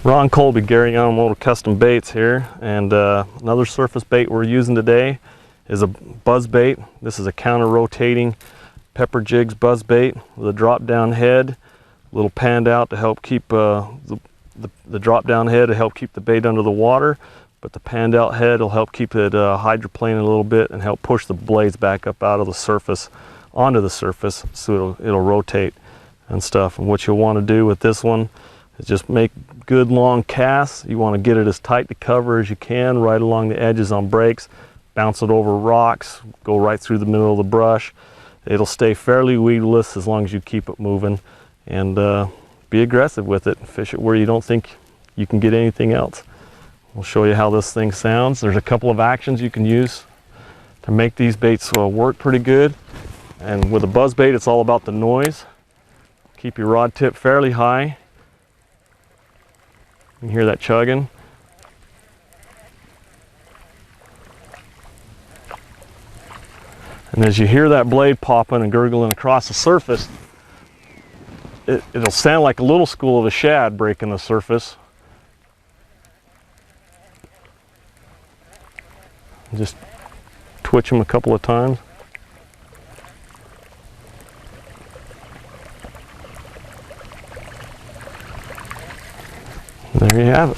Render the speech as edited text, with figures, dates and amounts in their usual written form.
Ron Colby, Gary Yamamoto Custom Baits here, and another surface bait we're using today is a buzz bait. This is a counter-rotating Pepper Jigs buzz bait with a drop-down head, a little panned out to help keep the drop-down head to help keep the bait under the water, but the panned out head will help keep it hydroplaning a little bit and help push the blades back up out of the surface onto the surface, so it'll rotate and stuff. And what you'll want to do with this one is just make good long casts. You want to get it as tight to cover as you can, right along the edges on breaks, bounce it over rocks, go right through the middle of the brush. It'll stay fairly weedless as long as you keep it moving, and be aggressive with it. Fish it where you don't think you can get anything else. We'll show you how this thing sounds. There's a couple of actions you can use to make these baits work pretty good. And with a buzz bait, it's all about the noise. Keep your rod tip fairly high. You can hear that chugging. And as you hear that blade popping and gurgling across the surface, it'll sound like a little school of a shad breaking the surface. Just twitch them a couple of times. There you have it.